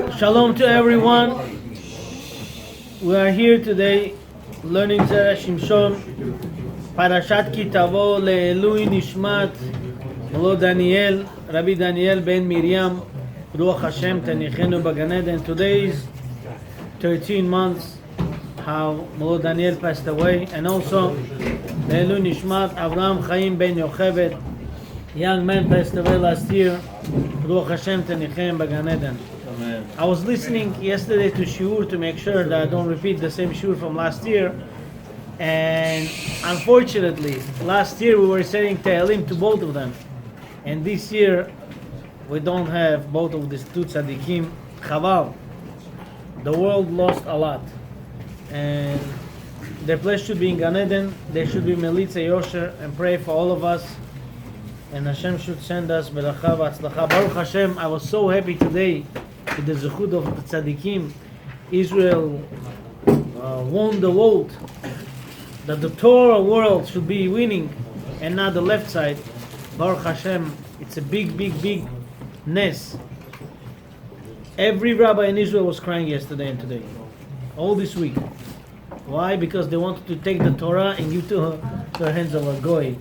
Shalom to everyone. We are here today learning Zera Shimshon, Parashat Ki Tavo le'elui nishmat Molo Daniel, Rabbi Daniel ben Miriam, Ruach Hashem tenichenu b'Gan Eden. Today is 13 months how Molo Daniel passed away, and also le'elui nishmat Avraham Chaim ben Yocheved, young man passed away last year. Ruach Hashem tenichem b'Gan Eden. Amen. I was listening yesterday to shiur to make sure that I don't repeat the same shiur from last year, and unfortunately last year we were saying Tehillim to both of them, and this year we don't have both of these two tzaddikim. Chaval. The world lost a lot, and their place should be in Gan Eden. They should be Melitza Yosher and pray for all of us. And Hashem should send us beracha v'atzlacha. Baruch Hashem, I was so happy today with the zechut of the tzaddikim. Israel won the vote that the Torah world should be winning and not the left side. Baruch Hashem, it's a big ness. Every rabbi in Israel was crying yesterday and today, all this week. Why? Because they wanted to take the Torah and give to the hands of a goy,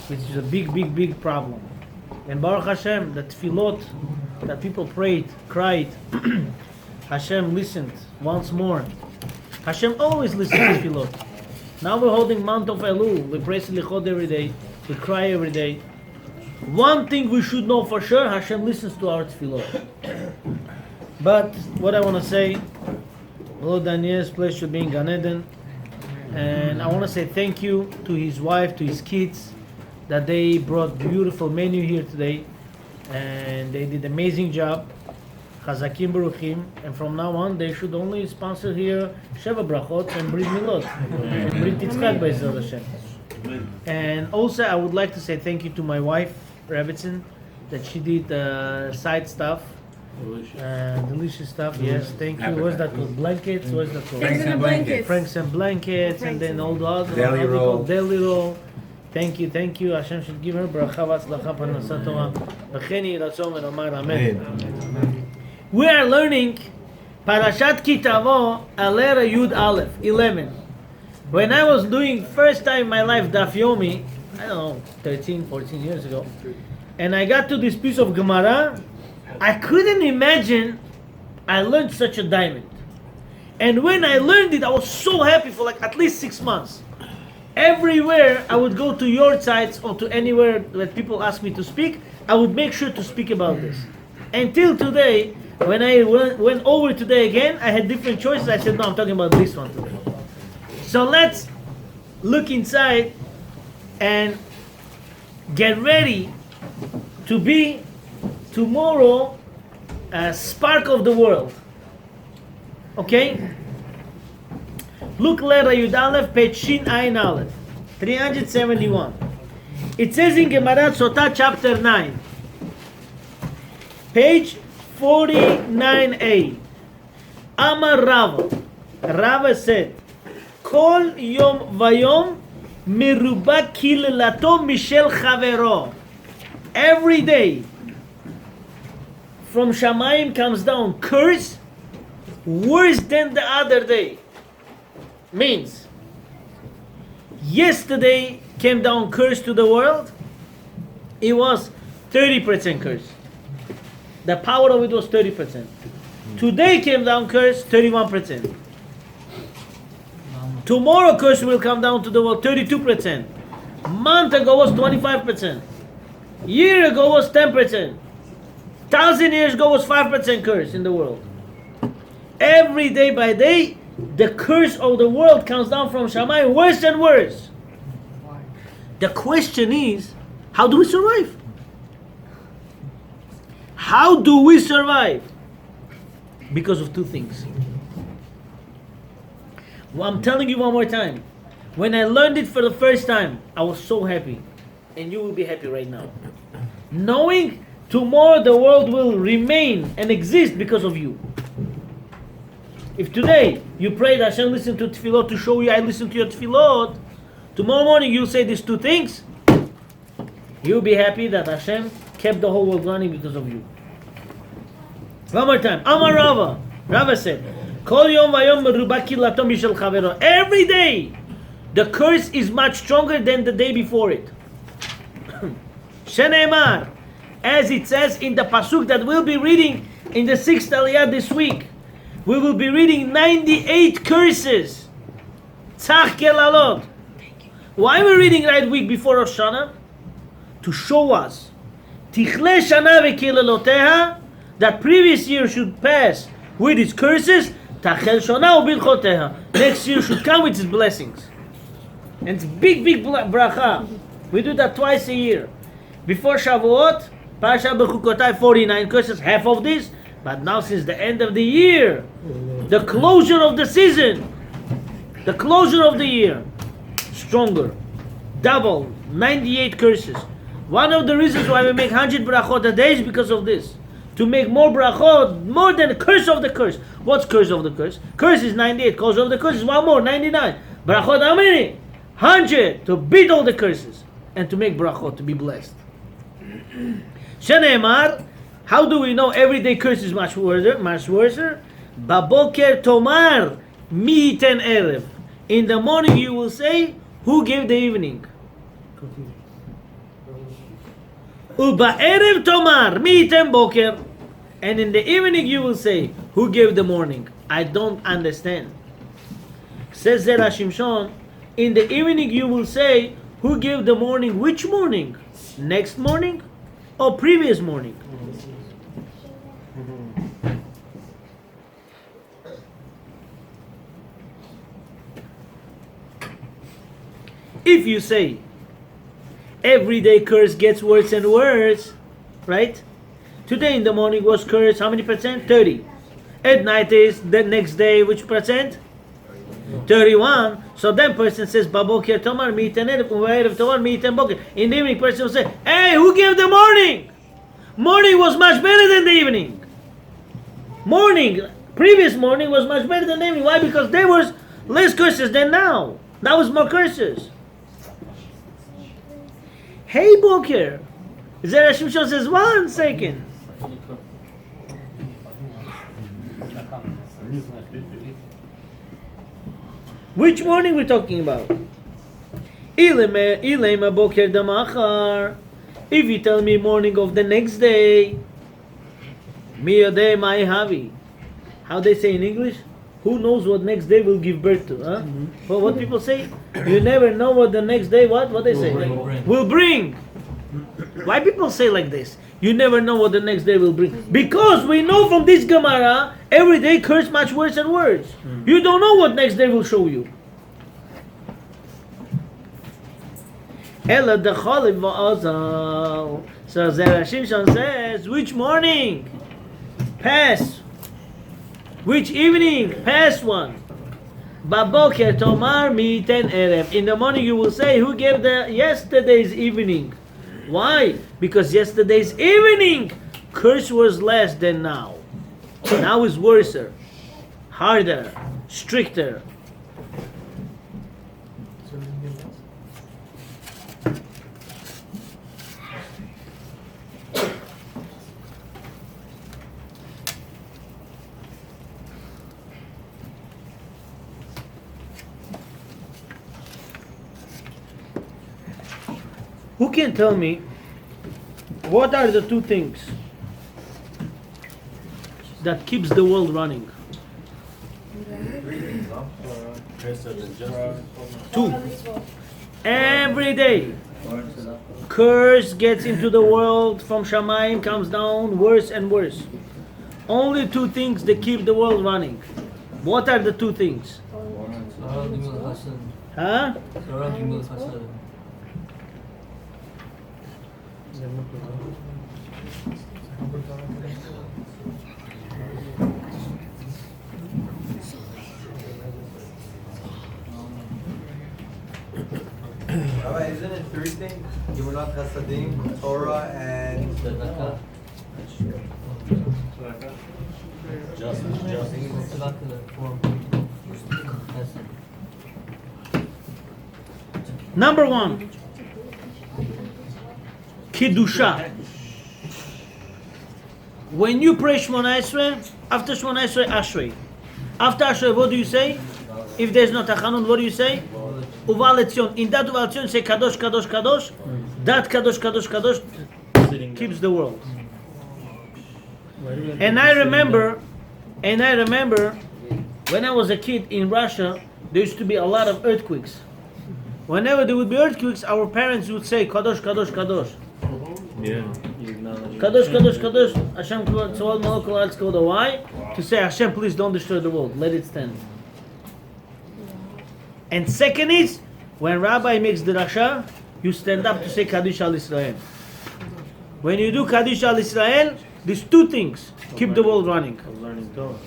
which is a big problem. And Baruch Hashem, the tefillot that people prayed, cried, Hashem listened once more. Hashem always listens to tefillot. Now we're holding month of Elul. We pray selichot every day. We cry every day. One thing we should know for sure, Hashem listens to our tefillot. But what I want to say, Lord Daniel's place should be in Gan Eden. And I want to say thank you to his wife, to his kids, that they brought beautiful menu here today, and they did amazing job. Chazakim Baruchim, and from now on they should only sponsor here Sheva Brachot and Brit Milot and Brit Yitzchak Be'ezrat Hashem. And also I would like to say thank you to my wife Rebbetzin, that she did side stuff, delicious stuff. Yes, thank you. What's that called? Blankets? What's that called? Franks and blankets, and then all the other deli roll. Thank you. Hashem should give her bracha v'atzlacha parnasat Torah. B'cheni ratzon v'nomar amen. We are learning Parashat Ki Tavo, Alera Yud Aleph 11. When I was doing first time in my life Daf Yomi, I don't know, 13, 14 years ago, and I got to this piece of Gemara, I couldn't imagine I learned such a diamond. And when I learned it, I was so happy for like at least 6 months. Everywhere I would go to your sites or to anywhere that people ask me to speak, I would make sure to speak about this. Until today, when I went over today again, I had different choices. I said, no, I'm talking about this one today. So let's look inside and get ready to be tomorrow a spark of the world. Okay? Look, letter Yud Aleph, page Shin Ayin Aleph, 371. It says in Gemara Sotah, chapter 9, page 49a. Amar Rava. Rava said, Kol yom vayom meruba kilelato mishel chavero. Every day from Shamayim comes down curse worse than the other day. Means yesterday came down curse to the world, it was 30% curse. The power of it was 30%. Today came down curse 31%. Tomorrow curse will come down to the world 32%. Month ago was 25%. Year ago was 10%. 1,000 years ago was 5% curse in the world. Every day by day, the curse of the world comes down from Shammai worse and worse. The question is, how do we survive? How do we survive? Because of two things. Well, I'm telling you one more time. When I learned it for the first time, I was so happy. And you will be happy right now. Knowing tomorrow the world will remain and exist because of you. If today you pray that Hashem listen to tefillot to show you I listen to your tefillot, tomorrow morning you'll say these two things, you'll be happy that Hashem kept the whole world running because of you. One more time. Amar Rava. Rava said, Kol yom vayom meruba kilato mishel chavero. Every day, the curse is much stronger than the day before it. Shene'emar, as it says in the pasuk that we'll be reading in the 6th Aliyah this week. We will be reading 98 curses. Tzach kelalot. Why are we reading right week before Rosh Hashanah? To show us Tichle shana ve'kileloteha, that previous year should pass with its curses. Tachel shana u'bilchoteha, next year should come with its blessings. And it's big bracha. We do that twice a year. Before Shavuot, Parashat Bechukotai, 49 curses, half of this. But now since the end of the year, the closure of the season, the closure of the year, stronger, double, 98 curses. One of the reasons why we make 100 brachot a day is because of this. To make more brachot, more than curse of the curse. What's curse of the curse? Curse is 98, curse of the curse is one more, 99. Brachot how many? 100, to beat all the curses. And to make brachot, to be blessed. Shene'emar, how do we know everyday curse is much worse? Baboker tomar mi yiten erev. In the morning you will say, who gave the evening? Uba'erev tomar mi yiten boker. And in the evening you will say, who gave the morning? I don't understand. Says Zera Shimshon, in the evening you will say, who gave the morning? Which morning? Next morning or previous morning? If you say everyday curse gets worse and worse, right? Today in the morning was curse, how many percent? 30. At night is the next day, which percent? 31. So then person says, Baboker tomar mi yiten erev, u'ba'erev tomar mi yiten boker. In the evening person will say, hey, who gave the morning? Morning was much better than the evening. Previous morning was much better than the evening. Why? Because there was less curses than now. Now was more curses. Hey, Boker. Zera Shimshon says, 1 second. Which morning we're talking about? Ilema Boker damachar. If you tell me morning of the next day, mi yodei mai havi. How they say in English? Who knows what next day will give birth to? Huh? Well, what people say? You never know what the next day, what they say? Will bring. Why people say like this? You never know what the next day will bring. Because we know from this Gemara, every day curse much worse and worse. You don't know what next day will show you. Ela decholiv va'azal. So Zera Shimshon says, which morning? Pass. Which evening? Past one. Baboker tomar mi yiten erev. In the morning you will say, who gave the yesterday's evening? Why? Because yesterday's evening curse was less than now. Now is worser, harder, stricter. Who can tell me what are the two things that keeps the world running? Two. Every day, curse gets into the world from Shamayim, comes down worse and worse. Only two things that keep the world running. What are the two things? Huh? Rabbi, isn't it three things? Gimunat Chasadim, Torah, and Number one, Kiddusha. When you pray Shmona Esrei, after Shmona Esrei, Ashrei. After Ashrei, what do you say? If there's no Tachanun, what do you say? Uva Letzion. In that Uva Letzion, say Kadosh, Kadosh, Kadosh. That Kadosh, Kadosh, Kadosh keeps the world. And I remember, when I was a kid in Russia, there used to be a lot of earthquakes. Whenever there would be earthquakes, our parents would say Kadosh, Kadosh, Kadosh. Yeah. Kadosh, Kadosh, Kadosh, Hashem Tzavot Malach Haaretz Kol. Why? To say, Hashem, please don't destroy the world. Let it stand. And second is, when Rabbi makes the Rasha, you stand up to say Kaddish al Israel. When you do Kaddish al Israel, these two things keep the world running. Learning Torah.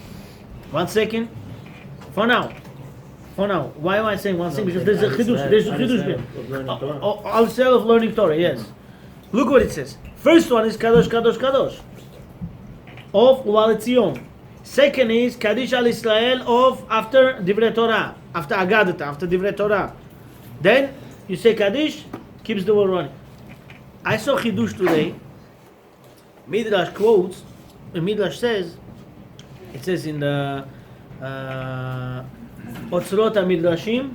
1 second. For now. Why am I saying 1 second? Because there's a chidush. There's a chidush. Al Israel of learning Torah, yes. Look what it says. First one is Kadosh, Kadosh, Kadosh. Of Uva Letzion. Second is Kaddish al Israel of after Divrei Torah. After Agadata, after Divrei Torah. Then you say Kaddish, keeps the world running. I saw chidush today. Midrash quotes, Midrash says, it says in the Otzrot HaMidrashim,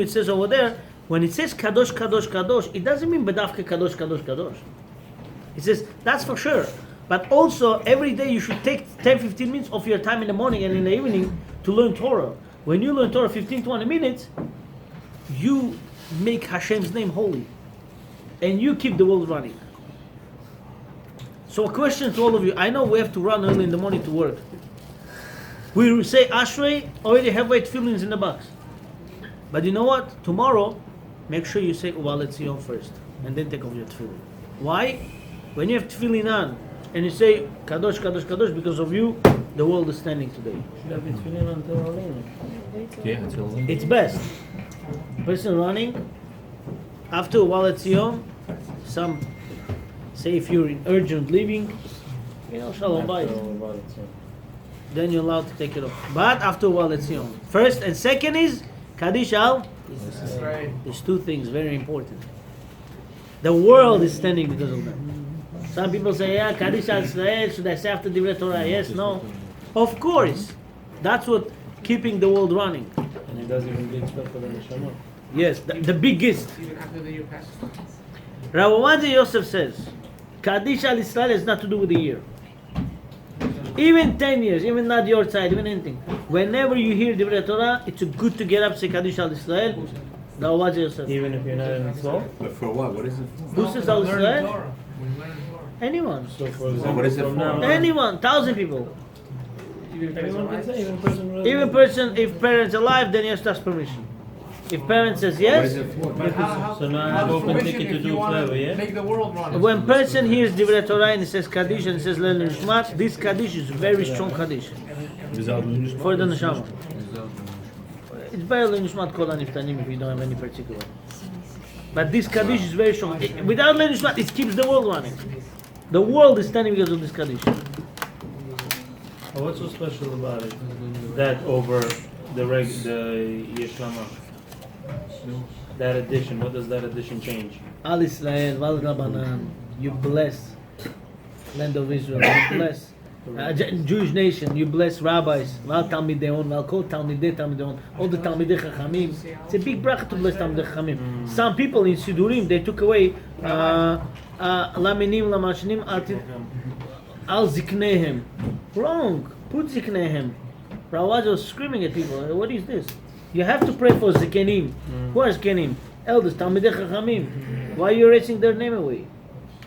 it says over there, when it says Kadosh, Kadosh, Kadosh, it doesn't mean Bedavke Kadosh, Kadosh, Kadosh. It says, that's for sure. But also, every day you should take 10-15 minutes of your time in the morning and in the evening to learn Torah. When you learn Torah 15-20 minutes, you make Hashem's name holy. And you keep the world running. So a question to all of you. I know we have to run early in the morning to work. We say Ashrei, already have white feelings in the box. But you know what? Tomorrow, make sure you say Uva Letzion first. And then take off your tefillin. Why? When you have tefillin on, and you say Kadosh, Kadosh, Kadosh, because of you, the world is standing today. It's best. Person running, after Uva Letzion, some say if you're in urgent leaving, Shalom Bayit. Then you're allowed to take it off. But after Uva Letzion. First and second is Kaddish al. There's two things very important. The world is standing because of them. Some people say, yeah, Kaddish al Israel, should I say after Divrei Torah? Yes, no. Of course. That's what keeping the world running. And it doesn't even big stuff for the Neshama. Yes, the biggest. Even after the year passes. Rav Ovadia Yosef says, Kaddish al Israel has nothing to do with the year. Even 10 years, even not your side, even anything. Whenever you hear Divrei Torah, it's good to get up, say Kaddish al Israel. Rav Ovadia Yosef. Even if you're not in the soul? But for what? What is it for? Who says al Israel? Learn Torah. Anyone. So for example, what is it from for? now on, Anyone, 1,000 people. anyone can say, even person. Even person, if parents alive, then he has to ask permission. If parents says What yes, is it for? But how, So now I how have open permission ticket to if do you want forever, to yeah? make the world run? when person hears Divrei Torah and it says Kaddish and it says Leil Nishmat, this Kaddish is very strong Kaddish for the Neshama. It's better Leil Nishmat Kol HaNiftanim if you don't have any particular. But this Kaddish is very strong. Without Leil Nishmat, it keeps the world running. The world is standing because of this Kaddish. Oh, what's so special about it? That over the Yeshlama? That addition, what does that addition change? Al Israel, Val Rabbanan, you bless land of Israel, you bless Jewish nation, you bless rabbis, Val Talmidei On, Val Kol Talmidei Talmidei On, all the Talmidei Chachamim. It's a big bracha to bless Talmidei Chachamim. Some people in Sidurim, they took away Laminim Lamashnim Al Ziknehem. Wrong. Put Ziknehem. Rawaj was screaming at people. What is this? You have to pray for Zikenim. Who are Zikenim? Elders, Talmidei Chachamim. Why are you erasing their name away?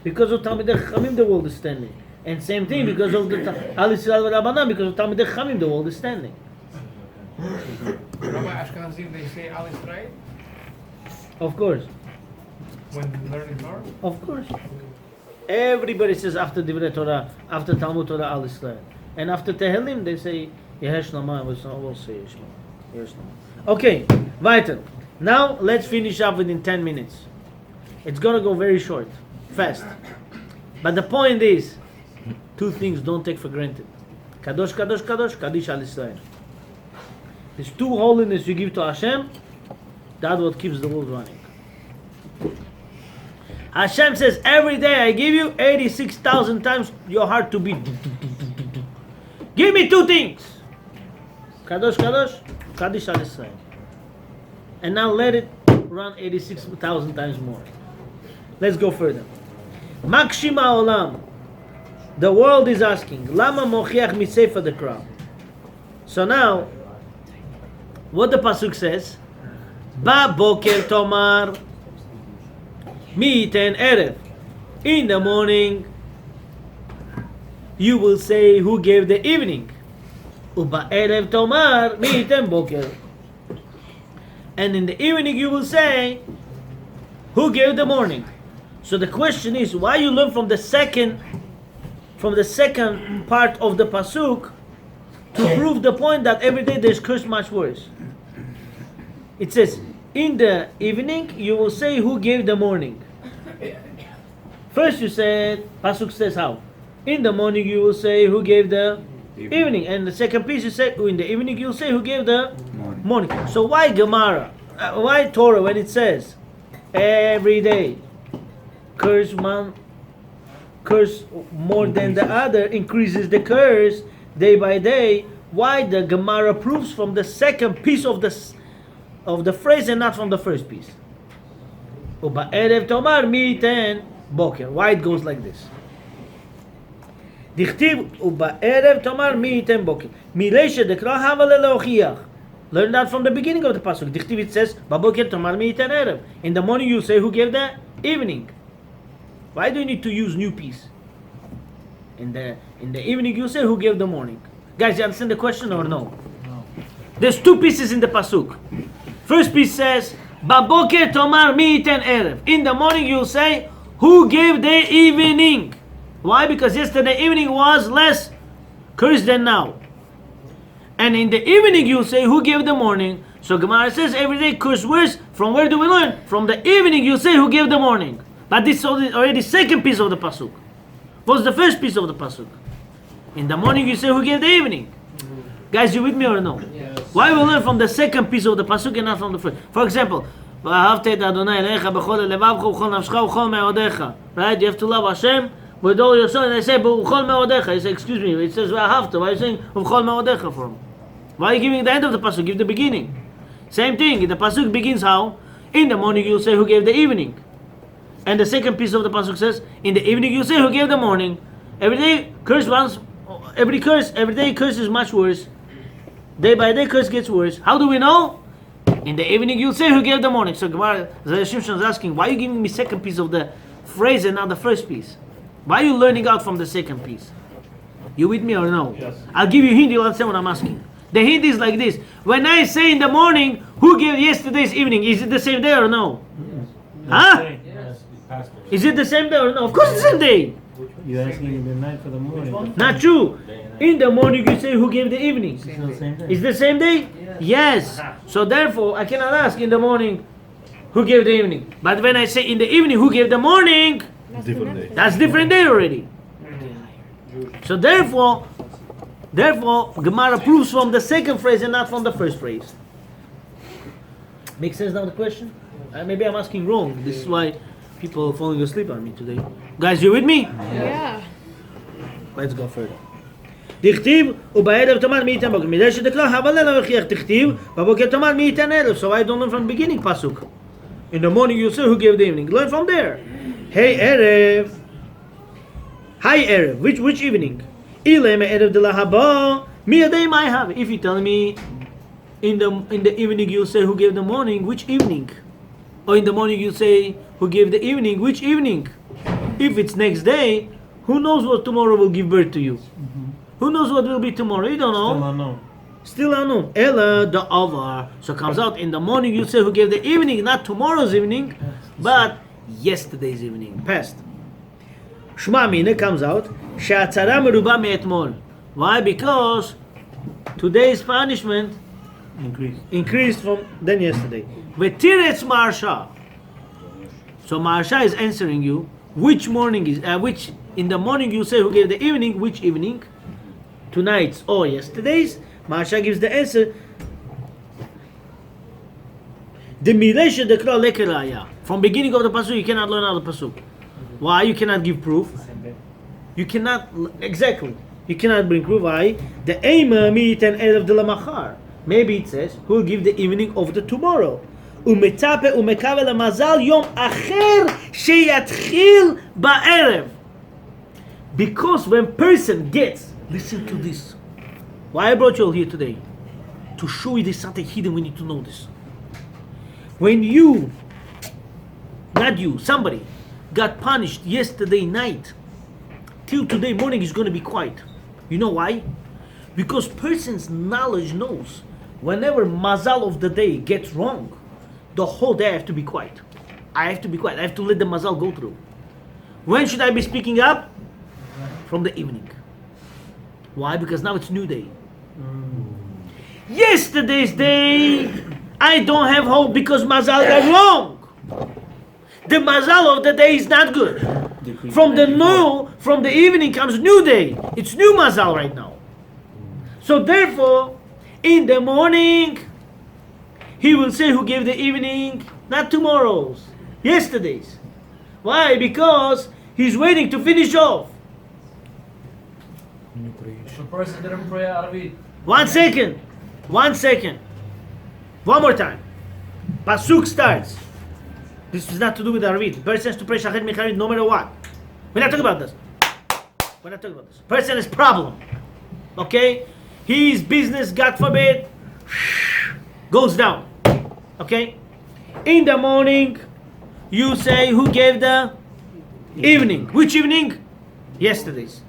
Because of Talmidei Chachamim, the world is standing. And same thing, because of the Al Yisrael Rabbanan, because of Talmidei Chachamim, the world is standing. Rabbi Ashkenazim, they say Al Israel Of course. when learning Torah? Of course. Everybody says after Divrei Torah, after Talmud Torah, Al Yisrael. And after Tehillim, they say Yehesh Nama. We'll say Yehesh Nama. Okay, weiter. Now let's finish up within 10 minutes. It's gonna go very short, fast. But the point is, two things don't take for granted. Kadosh, Kadosh, Kadosh, Kaddish al Israel. These two holiness you give to Hashem, that's what keeps the world running. Hashem says, every day I give you 86,000 times your heart to beat. Give me two things. Kadosh, Kadosh, Kaddish Al Israel. And now let it run 86,000 times more. Let's go further. Makshim Olam. The world is asking, Lama mochiach misefa the crowd. So now, what the pasuk says, Ba boker tomar Meet and Erev. In the morning, you will say who gave the evening. Uba Erev Tomar Meet and Boker. And in the evening, you will say who gave the morning. So the question is, why you learn from the second part of the pasuk to prove the point that every day there's curse much worse. It says, in the evening, you will say who gave the morning. First you said, pasuk says how? In the morning you will say who gave the evening. And the second piece you say, in the evening you will say who gave the morning. So why Gemara? Why Torah when it says, every day, curse more than the other, increases the curse day by day? Why the Gemara proves from the second piece of the phrase and not from the first piece? Erev tomar miten boker. Why it goes like this? Dichtiv erev tomar miten boker. Mileshe dekra hava lelochiach. Learn that from the beginning of the pasuk. Dichtiv it says baboker tomar miten erev. In the morning you say who gave the evening. Why do you need to use new piece? In the evening you say who gave the morning. Guys, you understand the question or no? No. There's two pieces in the pasuk. First piece says, Baboker tomar miiten erev. In the morning you'll say, who gave the evening? Why? Because yesterday evening was less cursed than now. And in the evening you'll say, who gave the morning? So Gemara says, every day curse worse. From where do we learn? From the evening you'll say, who gave the morning? But this is already second piece of the pasuk. What's the first piece of the pasuk? In the morning you say, who gave the evening? Guys, you with me or no? Yes. Why we learn from the second piece of the pasuk and not from the first? For example, right? You have to love Hashem with all your soul. And I say, you say, excuse me, it says, why are you saying for him? Why are you giving the end of the pasuk? Give the beginning. Same thing, the pasuk begins how? In the morning you say, who gave the evening? And the second piece of the pasuk says, in the evening you say, who gave the morning? Every day, every day curse is much worse. Day by day curse gets worse. How do we know? In the evening you'll say who gave the morning. So Gemara, Zera Shimshon is asking, why are you giving me second piece of the phrase and not the first piece? Why are you learning out from the second piece? You with me or no? Yes. I'll give you a hint, you'll understand what I'm asking. The hint is like this. When I say in the morning, who gave yesterday's evening? Is it the same day or no? Huh? Yes. Is it the same day or no? Of course it's the same day. You're asking the night for the morning. Not true. In the morning you say who gave the evening. It's the same day. Is the same day? Yes. So therefore I cannot ask in the morning who gave the evening. But when I say in the evening who gave the morning, that's different day already. So therefore Gemara proves from the second phrase and not from the first phrase. Make sense now the question? Maybe I'm asking wrong. This is why people are falling asleep on me today. Guys, you with me? Yeah. Let's go further. דכתיב ובערב תאמר מי ייתן בוקר. מדי שדקלה הבלל וכיח תכתיב בבוקר תאמר מי ייתן ערב. So I don't learn from the beginning pasuk. In the morning you say who gave the evening. Learn from there. Hey erev. Hi erev. Which evening? Ilem erev de la haba. Mi adei mai have. If you tell me in the evening you say who gave the morning, which evening? Or in the morning you say who gave the evening, which evening? If it's next day, who knows what tomorrow will give birth to you? Who knows what will be tomorrow? You don't know. Still unknown. Ella the avar. So comes out in the morning you say who gave the evening, not tomorrow's evening, but yesterday's evening, past. Shma Mina comes out. She'atzara meruba me'etmol. Why? Because today's punishment increased from than yesterday. V'tiretz marsha. So marsha is answering you. Which morning is which? In the morning you say who gave the evening. Which evening? Tonight's or yesterday's. Marsha gives the answer. The milesha dekra lekeraya. From beginning of the pasuk you cannot learn out the pasuk. Why you cannot give proof? You cannot exactly. You cannot bring proof. Why? The Eima meet and erev de la machar. Maybe it says who will give the evening of the tomorrow. Umetape umekavel mazal yom acher sheyatchil ba'erev. Because when person gets, listen to this. Why I brought you all here today? To show you there's something hidden. We need to know this. When you, not you, somebody got punished yesterday night, till today morning is going to be quiet. You know why? Because person's knowledge knows whenever mazal of the day gets wrong, the whole day I have to be quiet. I have to be quiet. I have to let the mazal go through. When should I be speaking up? From the evening. Why? Because now it's new day. Yesterday's day, I don't have hope because mazal got wrong. The mazal of the day is not good. From the evening comes new day. It's new mazal right now. So therefore, in the morning, he will say who gave the evening, not tomorrow's, yesterday's. Why? Because he's waiting to finish off. The person didn't pray Arvit. 1 second. 1 second. One more time. Pasuk starts. This is not to do with Arvit. The person has to pray Shachet Mecharit no matter what. We're not talking about this. We're not talking about this. Person has problem. Okay? His business, God forbid, goes down. Okay? In the morning, you say who gave the evening. Which evening? Yesterday's.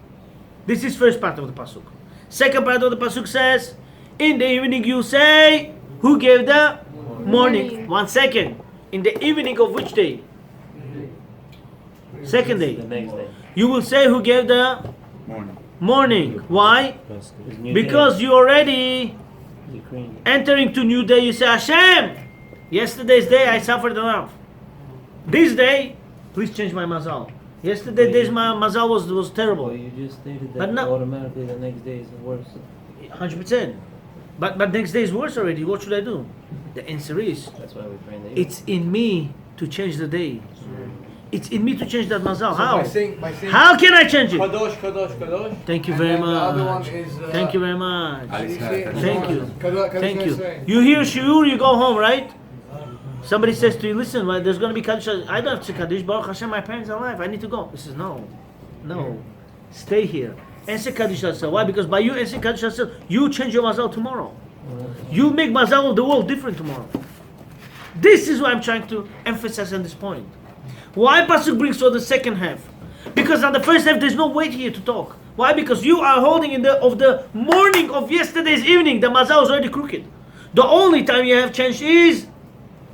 This is first part of the pasuk. Second part of the pasuk says, in the evening you say who gave the morning. 1 second. In the evening of which day? Second day. The next day. You will say who gave the morning. Why? It's new Because day. you already Decreeing. entering to new day. You say Hashem. Yesterday's day I suffered enough. This day, please change my mazal. Yesterday's my mazal was terrible. Well, you just stated But that no- automatically the next day is worse. 100%. But next day is worse already. What should I do? The answer is, That's why we pray in the evening. it's in me to change the day. It's in me to change that mazal. So How? by saying How can I change it? Kadosh, Kadosh, Kadosh. Thank you And very then the other one much. is, Thank you very much. how do you say it? Thank you. Kadosh Thank you. Yisrael. You hear shiur, you go home, right? Somebody says to you, listen, well, there's going to be Kaddish. I don't have to say Kaddish. Baruch Hashem, my parents are alive. I need to go. He says, no. Stay here. Answer Kaddish yourself. Why? Because by you answering Kaddish yourself, you change your mazal tomorrow. You make mazal of the world different tomorrow. This is what I'm trying to emphasize on this point. Why Pasuk brings for the second half? Because on the first half, there's no weight here to talk. Why? Because you are holding in the morning of yesterday's evening. The mazal is already crooked. The only time you have changed is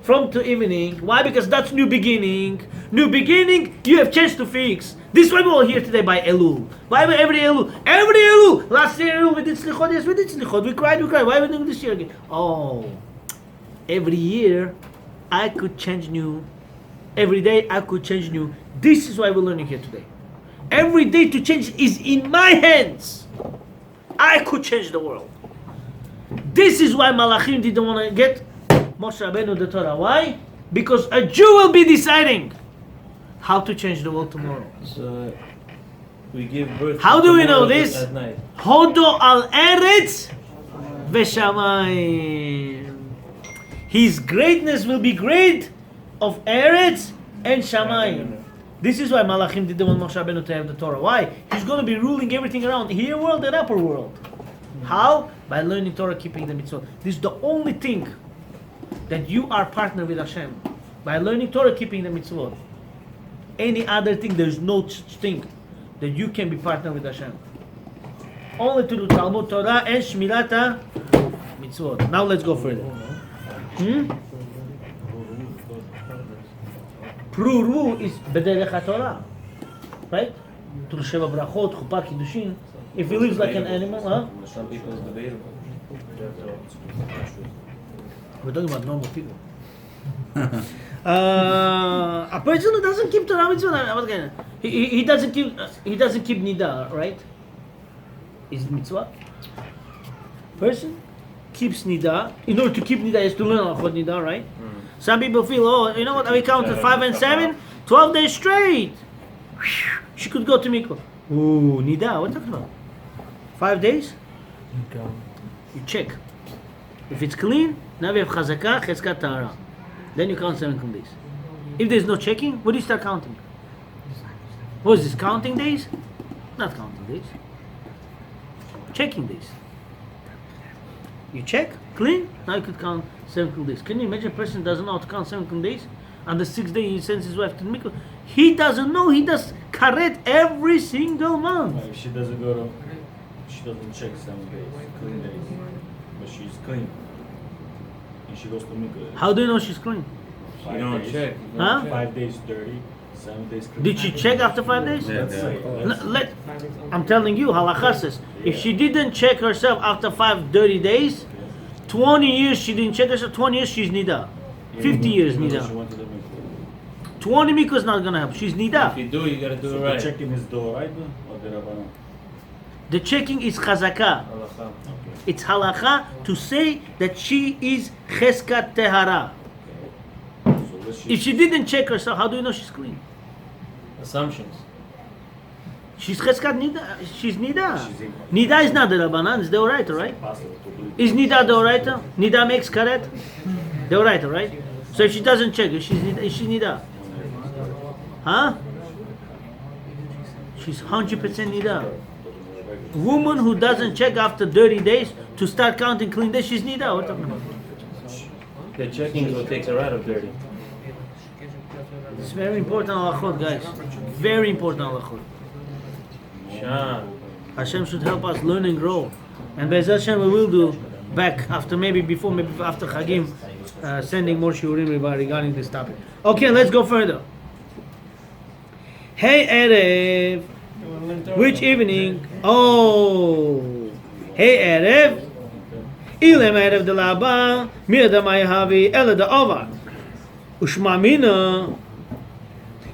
from to evening. Why? Because that's new beginning. New beginning, you have chance to fix. This is why we're all here today by Elul. Why every Elul? Every Elul! Last year Elul we did Slichot. Yes, we did Slichot. We cried. Why are we doing this year again? Oh. Every year, I could change new. Every day, I could change new. This is why we're learning here today. Every day to change is in my hands. I could change the world. This is why Malachim didn't want to get Moshe Rabbeinu the Torah. Why? Because a Jew will be deciding how to change the world tomorrow. So we give birth. How to do we know tomorrow this? At night. Hodo al eretz v'shamayim. His greatness will be great of eretz and shamayim. This is why Malachim didn't want Moshe Rabbeinu to have the Torah. Why? He's going to be ruling everything around here world and upper world. How? By learning Torah, keeping the mitzvot. This is the only thing that you are partner with Hashem. By learning Torah, keeping the mitzvot. Any other thing, there's no such thing that you can be partner with Hashem. Only to do Talmud Torah and Shmirata mitzvot. Now let's go further. Pruru is Bederech HaTorah. Right? To Sheva Brachot, Chuppah, Kiddushin. If he lives like an animal, huh? Some people is debatable. We're talking about normal people. A person who doesn't keep Torah mitzvah, he doesn't keep nida, right? Is it mitzvah? Person keeps nida. In order to keep nida, he has to learn alachot nida, right? Some people feel, oh, you know what? We counted 5 and 7, 12 days straight. She could go to mikvah. Ooh, nida. What are you talking about? 5 days? You check. If it's clean, now we have chazakah, cheskat tahara. Then you count 7 clean days. If there's no checking, what do you start counting? What is this, counting days? Not counting days. Checking days. You check, clean, now you could count 7 clean days. Can you imagine a person doesn't know how to count 7 clean days? On the 6th day he sends his wife to the mikvah. He doesn't know, he does karet every single month. If she doesn't go to, she doesn't check 7 days, clean days, but she's clean. And she goes to mikvah. How do you know she's clean? You don't check. Huh? 5 days dirty, 7 days clean. Did she check after 5 days? That's I'm telling you, halakha says, if she didn't check herself after 5 dirty days, 20 years she didn't check herself, 20 years she's nida. 50 years She nida. went to the mikvah. 20 mikvah is not gonna help, she's If nida. you do, you gotta do So it the right. checking is doraita or the rabbanon? The checking is chazakah. Halakha. It's halakha to say that she is cheskat tehara. So let's If she didn't check herself, how do you know she's clean? Assumptions. She's cheskat nida. She's nida. She's in- Nida is not the rabbanan, it's the oraita, right? possible to believe. Is nida the oraita? Nida makes karet? The oraita, right? So if she doesn't check, is she nida? Huh? She's 100% nida. Woman who doesn't check after 30 days to start counting clean days, she's nida. What are you talking about? The checking is what takes her out of dirty. It's very important halachot, guys. Very important halachot. Shan. Hashem should help us learn and grow. And Be'ez Hashem we will do back after maybe after Chagim, sending more shiurim regarding this topic. Okay, let's go further. Hey Erev, which evening? Oh, hey Erev. Ilem Erev de Laba, Mirda Mayahavi, Ela de Ovar. Ushmamina.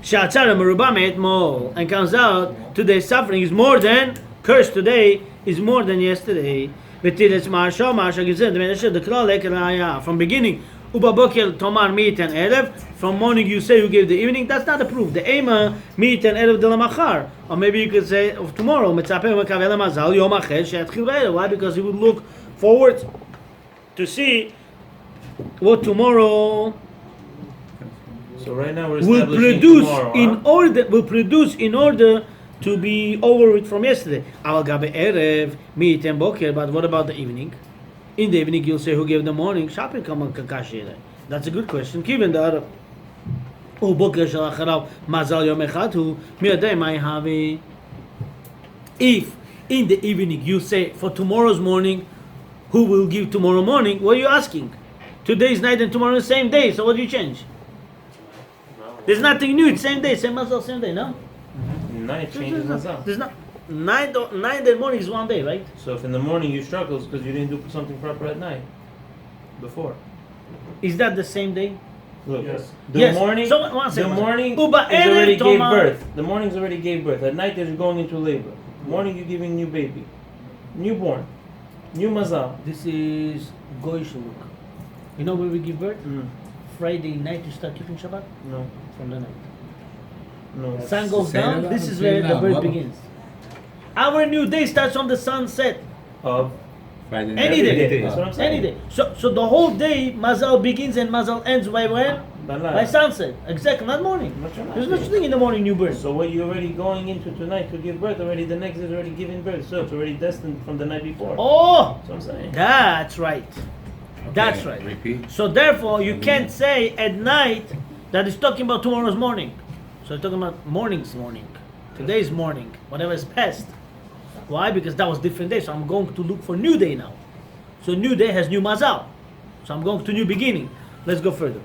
Shatzara Meruba Me'etmol, and comes out today's suffering is more than curse today is more than yesterday. V'tiretz Marsha Gizeh the Klal Lekeraya from beginning Uba Boker Tomar Meet and Erev from morning you say you gave the evening. That's not a proof. The Ema Meet and Erev de la Machar, or maybe you could say of tomorrow Mitzapeh Mekavel Mazal Yom Acher She'atchil V'Erev. Why? Because he would look forward to see what tomorrow So right now we're will establishing produce tomorrow, in order to be over with from yesterday. Al gabe erev meet and boker. But what about the evening? In the evening you'll say who gave the morning. Shopping come on kakashi. That's a good question. Given the other. Oh boker shalacharav mazal yom echad hu miadei mai havi. If in the evening you say for tomorrow's morning, who will give tomorrow morning? What are you asking? Today's night and tomorrow is the same day. So what do you change? There's nothing new. It's same day, same mazal, same day. No. night changes mazal. There's not night and morning is one day, right? So if in the morning you struggle, it's because you didn't do something proper at night before. Is that the same day? Look, Yes. the Yes. morning, So, one the second. morning Uba is already erev gave toma- birth. The mornings already gave birth. At night they're going into labor. Morning you're giving new baby, newborn, new mazal. This is goyish look. You know where we give birth? Friday night you start keeping Shabbat No, from the night. no. Sun goes down. This is where the birth begins. Our new day starts on the sunset. Of Friday Any Every day. day. That's what I'm saying. Any day. So the whole day mazal begins and mazal ends by when? by By night. sunset. Exactly. Not morning. Not your There's night. no such thing in the morning new birth. So what you're already going into tonight to give birth, already the next day is already giving birth. So it's already destined from the night before. Oh, That's what I'm saying. that's right. That's right. Repeat. So therefore, you can't say at night that it's talking about tomorrow's morning. So it's talking about morning's morning, today's morning, whatever is past. Why? Because that was different day. So I'm going to look for new day now. So new day has new mazal. So I'm going to new beginning. Let's go further.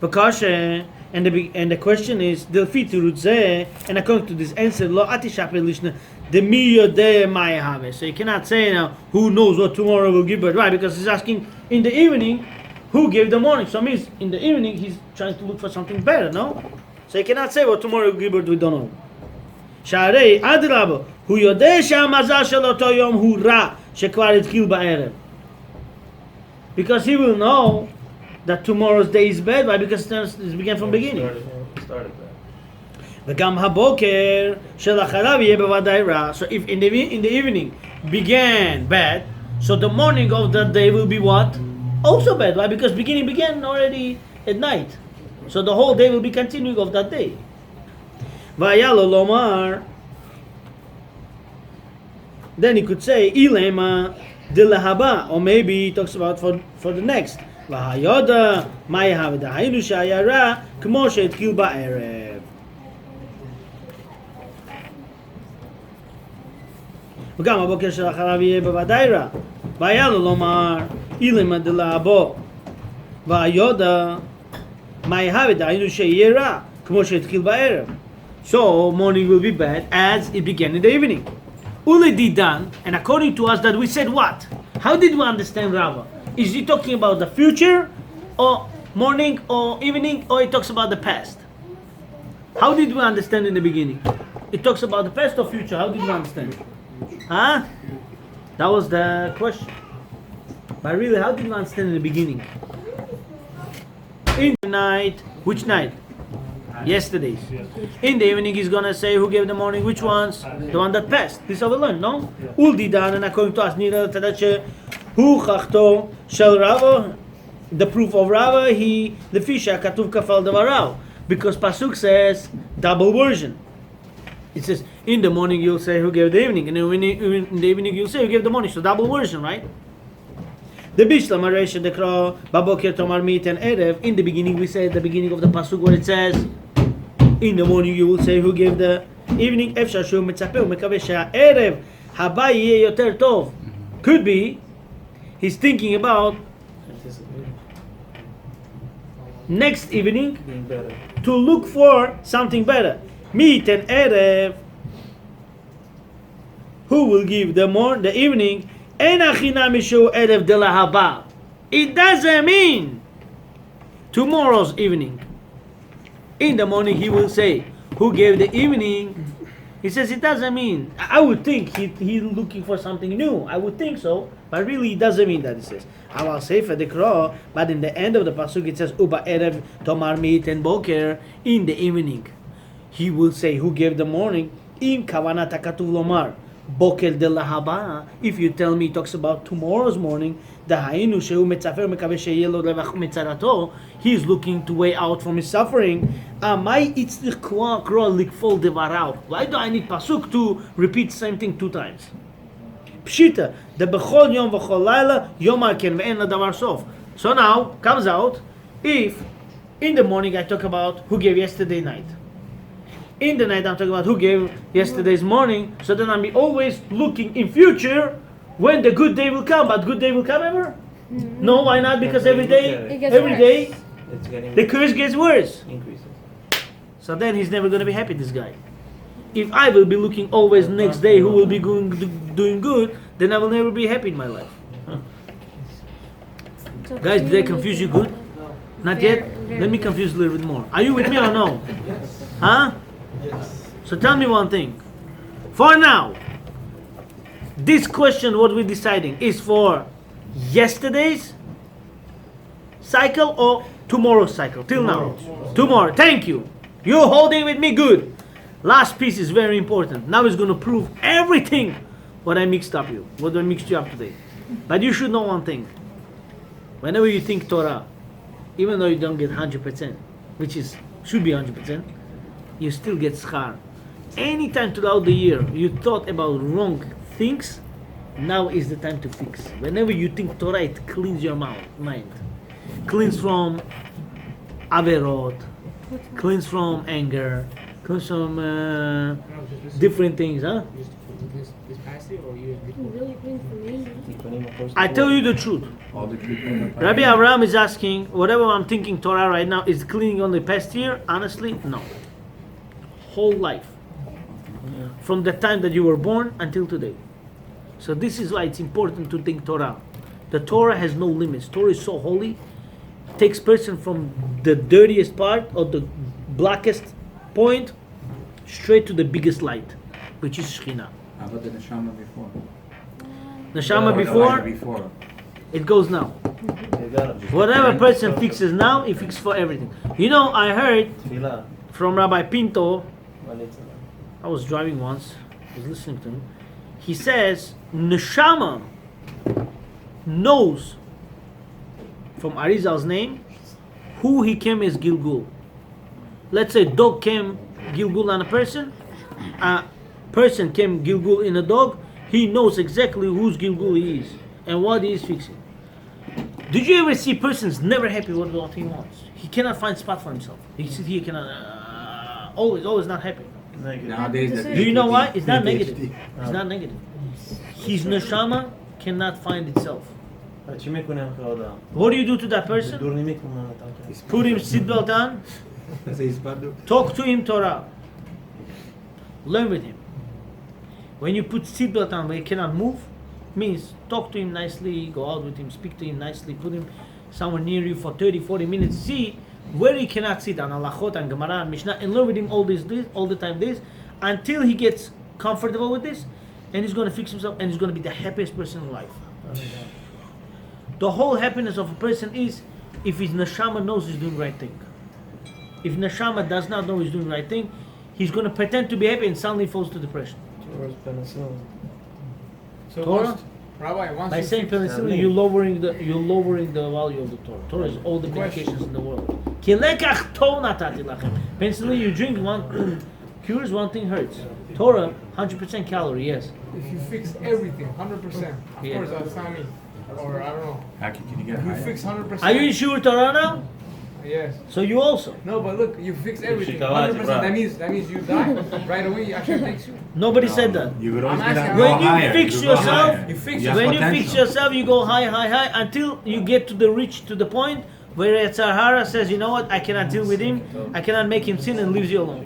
Because and the question is delfi tirutze, and according to this answer, lo atishapel lishna the miyodeh mayahave. So you cannot say now who knows what tomorrow will give birth. Why? Because he's asking in the evening who gave the morning. So it means in the evening he's trying to look for something better. No, so you cannot say what tomorrow will give birth. We don't know. Sharei adrabo hu yodeh she'amazal shel oto yom hu ra shekvar etchil ba'erev. Because he will know that tomorrow's day is bad. Why? Because it began from beginning. Started that. וגם הבוקר שלאחריו יהיה בוודאי רע. So if in the evening began bad, so the morning of that day will be what? Also bad. Why? Because beginning began already at night. So the whole day will be continuing of that day. והיה לו לומר, then he could say, אילמה דלהבא, or maybe he talks about for the next. והיודע מה יהווה, דהיינו שהיה רע כמו שהתחיל בערב. וגם הבוקר שלאחריו יהיה בוודאי רע. והיה לו לומר, אילמה דלהבא, והיודע מה יהווה, דהיינו שיהיה רע כמו שהתחיל בערב. So morning will be bad as it began in the evening. Ule didan, and according to us that we said what? How did we understand Rava? Is he talking about the future, or morning, or evening, or he talks about the past? How did we understand in the beginning? It talks about the past or future? How did we understand? Huh? That was the question. But really, how did we understand in the beginning? In the night, which night? Yesterday's. In the evening he's gonna say who gave the morning, which ones? The one that passed. This is how we learned, no? Uldidan, and according to us, who chachto shel Rava, the proof of Rava, he the fisha katuv kafal devarav, because pasuk says double version. It says in the morning you'll say who gave the evening, and in the evening you'll say who gave the morning. So double version, right? The Bishlam Aresha Dekra Baboker Tomar Meet and Erev. In the beginning we say at the beginning of the pasuk where it says in the morning you will say who gave the evening. Efshar Shu Mitzapeh Mekaveh Erev Haba Yeh Yoter Tov. Could be he's thinking about next evening to look for something better. Meet and Erev. Who will give the evening? It doesn't mean tomorrow's evening. In the morning he will say who gave the evening. He says it doesn't mean. I would think he's looking for something new. I would think so, but really it doesn't mean that. He says I'll say for the crow, but in the end of the pasuk it says Uba Erev Tomar Mit and Boker. In the evening he will say who gave the morning. In Kavanat Katuv Lomar Boker de lahaba. If you tell me it talks about tomorrow's morning, he's looking to way out from his suffering. Why do I need pasuk to repeat the same thing 2 times? Pshita, the bechol yom v'chol laila yom alken ve'en ladavar sof. So now comes out if in the morning I talk about who gave yesterday night. In the night I'm talking about who gave yesterday's morning, so then I'm always looking in future when the good day will come. But good day will come ever? No, why not? Because every day the curse gets worse. Increases. So then he's never going to be happy, this guy. If I will be looking always next day who will be doing good, then I will never be happy in my life. Guys, did I confuse you good? Not yet? Let me confuse a little bit more. Are you with me or no? Huh? Yes. So tell me one thing. For now, this question, what we're deciding, is for yesterday's cycle or tomorrow's cycle? Till now. Tomorrow. Thank you. You're holding with me good. Last piece is very important. Now it's going to prove everything what I mixed up you. What I mixed you up today. But you should know one thing. Whenever you think Torah, even though you don't get 100%, which should be 100%, you still get schar. Anytime throughout the year you thought about wrong things, now is the time to fix. Whenever you think Torah, it cleans your mind. Cleans from averot, cleans from anger, cleans from different things, huh? This passive or you? Really brings the name. I tell you the truth. Rabbi Abraham is asking, whatever I'm thinking Torah right now, is cleaning only past year? Honestly, no. Whole life. From the time that you were born until today. So this is why it's important to think Torah. The Torah has no limits. Torah is so holy, takes person from the dirtiest part or the blackest point straight to the biggest light, which is Shekhinah. How about the neshama before? Neshama before, it goes now. Whatever person fixes now, he fixes for everything. You know, I heard from Rabbi Pinto I was driving once, I was listening to him. He says, Neshama knows from Arizal's name who he came as Gilgul. Let's say dog came Gilgul on a person came Gilgul in a dog, he knows exactly whose Gilgul he is and what he is fixing. Did you ever see persons never happy with what he wants? He cannot find spot for himself. He cannot, always not happy. Nowadays, Do you know why? It's not negative. It's not negative. His neshama cannot find itself. What do you do to that person? Put him seatbelt on. Talk to him Torah. Learn with him. When you put seatbelt on but he cannot move, means talk to him nicely, go out with him, speak to him nicely, put him somewhere near you for 30-40 minutes, see where he cannot sit on Halachot and Gemara and Mishnah, and learn with him all the time this, until he gets comfortable with this, and he's going to fix himself, and he's going to be the happiest person in life. The whole happiness of a person is if his neshama knows he's doing the right thing. If neshama does not know he's doing the right thing, he's going to pretend to be happy and suddenly falls to depression. So Torah? once, Rabbi, once By you saying fix- penicillin, you're lowering the value of the Torah. Torah is all the medications in the world. Ki lekach tov natati lachem. Penicillin, you drink one thing cures, one thing hurts. Torah, 100% calorie, yes. if you fix everything 100%, of Yeah. course that's not me, or I don't know. Can you get If you higher? fix 100%. Are you in Shur Torah now? Yes. So you also. No, but look, you fix everything Shikawati, 100%. bro. That means you die right away. Hashem takes you. Nobody said that. You would always I'm get asking- go When you higher. fix You go yourself, higher. You fix have When you potential. fix yourself, you go high until you get to the point where Yetzer Hara says, you know what, I cannot deal with him, I cannot make him sin, and leaves you alone.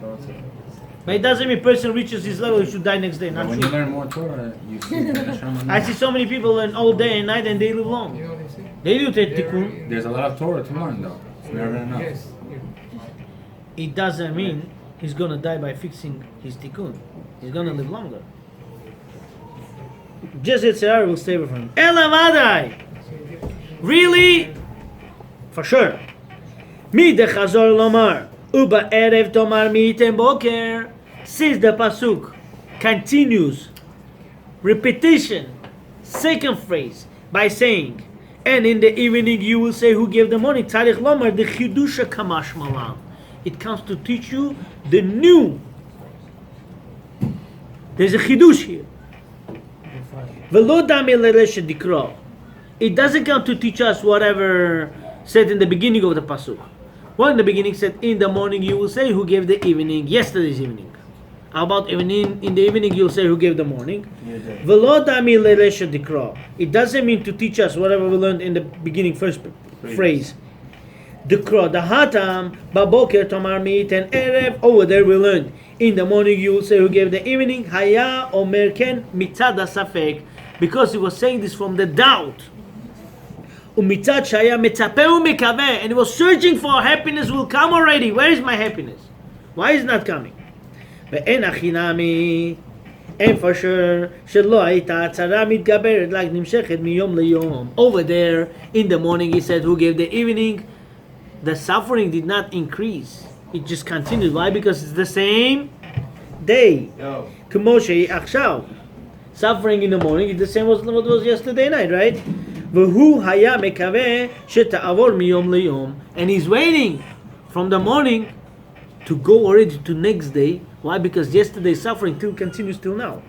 But it doesn't mean a person reaches his level, he should die next day. But Not when you true. learn more Torah, you see the neshama. I see so many people learn all day and night and they live long. You know what they say? They do take tikkun. There's a lot of Torah to learn though. It's never enough. Yes. It doesn't mean he's gonna die by fixing his tikkun. He's gonna live longer. Just Yetzer Hara will stay away from him. Elavadai! Really? For sure. Mi de chazor lomar. Uba erev tomar mi iten boker. Since the pasuk continues, repetition, second phrase, by saying, and in the evening you will say who gave the morning. Tzarich lomar de chidusha kamash malam. It comes to teach you the new. There's a chidush here. Velo dami lereshe dikro. It doesn't come to teach us whatever said in the beginning of the pasuk. Well, in the beginning said, in the morning you will say who gave the evening, yesterday's evening. How about evening? In the evening you'll say who gave the morning. Velo dami lereshe dikro. It doesn't mean to teach us whatever we learned in the beginning first phrase. Dikro, the hatam, baboker tomar mi'iten erev. Over there we learned. In the morning you will say who gave the evening. Haya omer ken mitzad safek. Because he was saying this from the doubt. Umitzad shaya metzapeh umekaveh. And he was searching for happiness will come already. Where is my happiness? Why is it not coming? Ve'en achinami. And for sure, שלא הייתה הצרה מתגברת like נמשכת מיום ליום. Over there, in the morning he said who gave the evening. The suffering did not increase. It just continued. Why? Because it's the same day. כמו שהיא עכשיו. Suffering in the morning is the same as what was yesterday night, right? והוא היה מקווה שתעבור מיום ליום. And he's waiting from the morning to go already to next day. Why? Because yesterday's suffering still continues till now.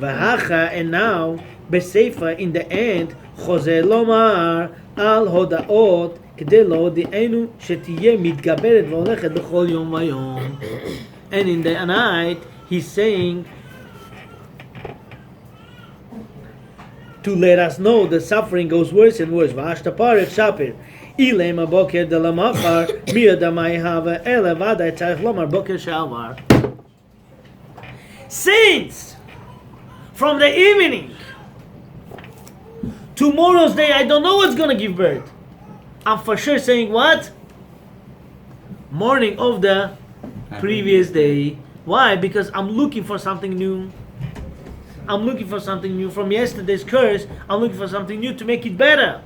והכה, and now, בסייפה, in the end, חוזר לומר על הודעות כדי להודיענו שתהיה מתגברת והולכת בכל יום ויום. And in the night, he's saying to let us know the suffering goes worse and worse. והשתפר שפר. אילם הבוקר דלמחר מי יודע מה יהווה אלא ודאי צריך לומר בוקר שעבר. Since from the evening tomorrow's day I don't know what's gonna give birth. I'm for sure saying what? Morning of the previous day. Why? Because I'm looking for something new. I'm looking for something new from yesterday's curse. I'm looking for something new to make it better.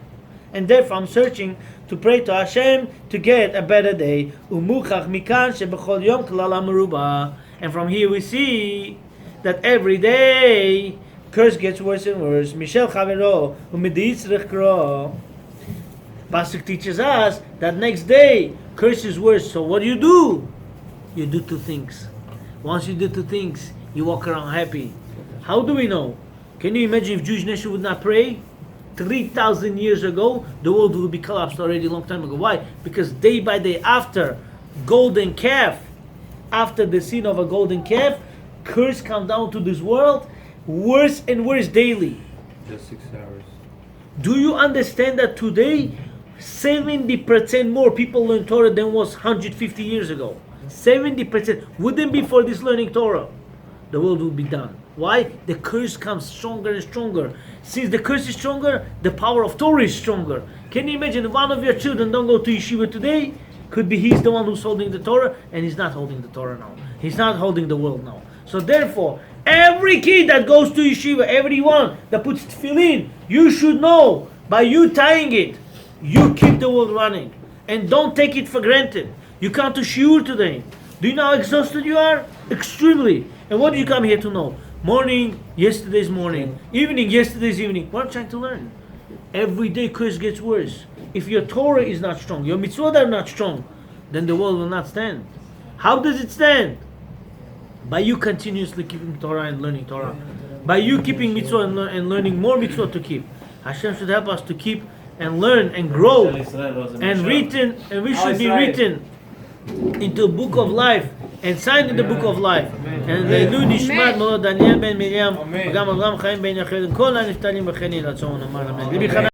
And therefore I'm searching to pray to Hashem to get a better day. Umuchach mikan shebechol yom klal hameruba. And from here we see that every day curse gets worse and worse. Michel Chavero, Kro. Pasuk teaches us that next day curse is worse. So what do? You do two things. Once you do two things, you walk around happy. How do we know? Can you imagine if Jewish nation would not pray? 3,000 years ago, the world would be collapsed already a long time ago. Why? Because day by day after golden calf, after the sin of a golden calf, curse come down to this world, worse and worse daily. Just 6 hours. Do you understand that today 70% more people learn Torah than was 150 years ago? 70%. Wouldn't be for this learning Torah, the world would be done. Why? The curse comes stronger and stronger. Since the curse is stronger, the power of Torah is stronger. Can you imagine if one of your children don't go to yeshiva today? Could be he's the one who's holding the Torah, and he's not holding the Torah now. He's not holding the world now. So therefore, every kid that goes to yeshiva, everyone that puts tefillin, you should know, by you tying it, you keep the world running. And don't take it for granted. You come to shiur today. Do you know how exhausted you are? Extremely. And what do you come here to know? Morning, yesterday's morning. Evening, yesterday's evening. What are you trying to learn? Every day curse gets worse. If your Torah is not strong, your mitzvot are not strong, then the world will not stand. How does it stand? By you continuously keeping Torah and learning Torah. By you keeping mitzvot and learning more mitzvot to keep. Hashem should help us to keep and learn and grow and written, and we should be written into a book of life and signed in the book of life. And לעילוי נשמת מלוא דניאל בן מרים וגם אברהם חיים בן יחד כל הנפטרים וכן יהי רצון. אמן אמן.